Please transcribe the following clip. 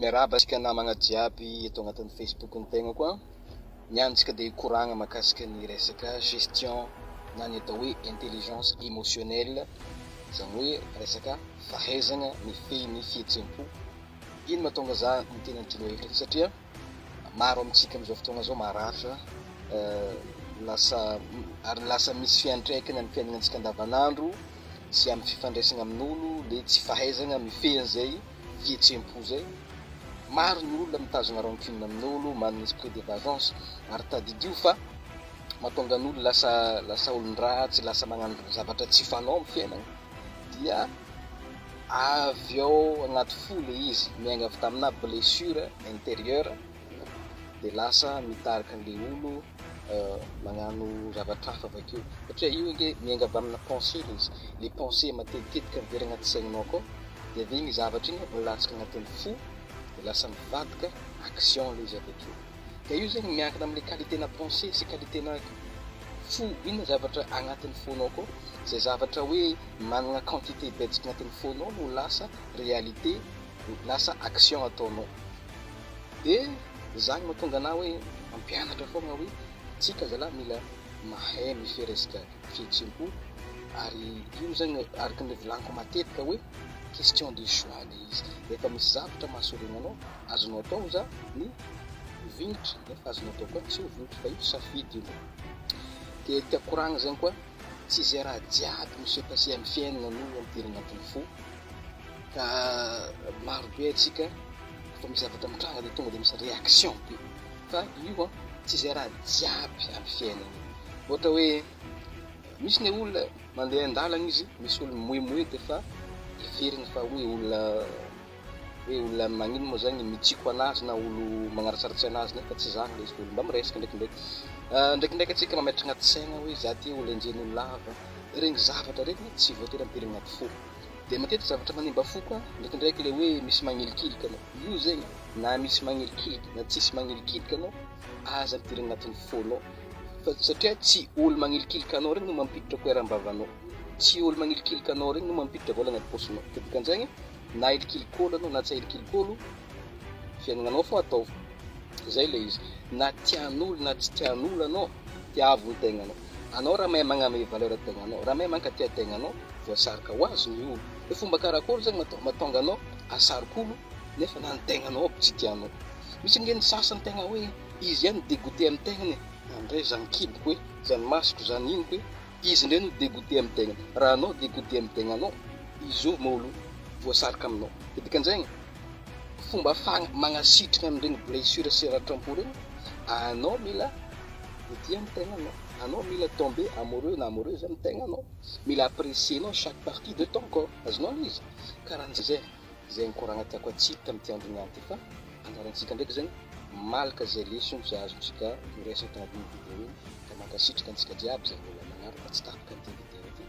Miarahaba antsika namagna jiaby eto agnatin'ny Facebook ntegna koa. Niantsika dia koragna mahakasika ny resaka gestion na ny atao hoe intelligence émotionnelle, zany hoe resaka fahaizana mifehy ny fihetsem-po. Ino mahatonga za ny tena tilo eky satria maro amintsika amin'izao fotoagna zao maratra lasa misy fiantraikany amin'ny fiainantsika andavanandro sy amin'ny fifandraisana amin'olo le tsy fahaizana mifehy an'izay fihetsem-po zay. Maro ny olona mitazona rancune amin'olo, manana esprit de vengeance, ary tadidio fa mahatonga n'olo lasa olon-dratsy, lasa magnano zavatra tsy fanao amin'ny fiainana. Dia avy ao agnaty fo le izy, miainga avy tamina blessure intérieure, dia lasa mitarika an'le olo magnano zavatra hafa avakeo. Satria io nge miainga avy amina pensée le izy, le pensée matetika mivery agnaty saigninao koa, dia avy igny zavatra igny milatsaka agnatin'ny fo, dia lasa mivadika action le izy avakeo. Ka io zegny miankina amin'le qualité-na pensée sy qualité-na fo, inona zavatra agnatin'ny fonao koa, zay zavatra hoe manana quantité betsaka agnatin'ny fonao no lasa réalité, lasa action ataonao. Dia zany mahatonga anao hoe mampianatra foagna hoe tsika zalahy mila mahay mifehy resaka fihetsem-po, ary io zany araka ny volaniko matetika hoe question de choix le izy. Rehefa misy zavatra mahasorena anao, azonao atao za ny vignitra, nefa azonao atao koa tsy ho vignitra, fa io safidy io. Dia tiako koragna zany koa, tsy izay raha jiaby monsieur passé amin'ny fiainana no ampidirina agnatin'ny fo, ka maro be atsika fa misy zavatra mitranga dia tonga dia misy réaction be, fa io tsy izay raha jiaby amin'ny fiainana. Ohatra hoe misy ny olona mandeha an-dalana izy, misy olo moemoe dia fa everiny fa hoe olona magnino moa zany mitsiko anazy na olo magnaratsaratsy anazy, nefa tsy zany le izy, olo mba miresaka ndraikindraiky atsika mametraka agnaty saigna hoe za ty olo enjen'olo lava, regny zavatra regny tsy voatery ampidirina agnaty fo. Dia matetika zavatra manimba fo koa ndraikindraiky le hoe misy magnilikilika anao, io zegny na misy magnilikilika na tsisy magnilikilika anao, aza ampidirina agnatin'ny fonao, fa satria tsy olo magnilikilika anao regny no mampiditra koeram-bavanao, tsy olo magnilikilika anao regny no mampiditra vola agnaty posinao. Dikan'izagny na ilikilikolo anao na tsy ilikilikolo, fiainananao fo atao. Zay le izy, na tian'olo na tsy tian'olo anao, tiavo ny tegnanao. Anao raha mahay magname valeur tegnanao, raha mahay mankatia tegnanao, voasarika ho azy ny olo. Hoe fomba karakory zany mahatonga anao asarik'olo nefa na ny tegnanao aby tsy tianao. Misy nge ny sasany tegna hoe izy ihany dégoûté amin'ny tegnany, andray zany kiboko hoe zany masoko zany inoko hoe izy ndray no dégoûté amin'ny tegnany. Raha anao dégoûté amin'ny tegnanao, izy olo voasarika aminao. Dikan'izagny fomba magnasitrana amin'ireny blessure sy ratram-po regny, anao mila itia amin'ny tegnanao, anao mila tomber amoureux na amoureuse amin'ny tegnanao, mila apprécier-nao chaque partie de ton corps. Azonao izy karahan'zay ny koragna tiako atsika amin'ny andro niany ty, fa anjarantsika ndraiky zany malaka zay leçon zay azontsika miresaka agnatin'ny vidéo iny, ka mankasitraka antsika jiaby zay mbola magnaraka tsy tapaka an'ity vidéo ity.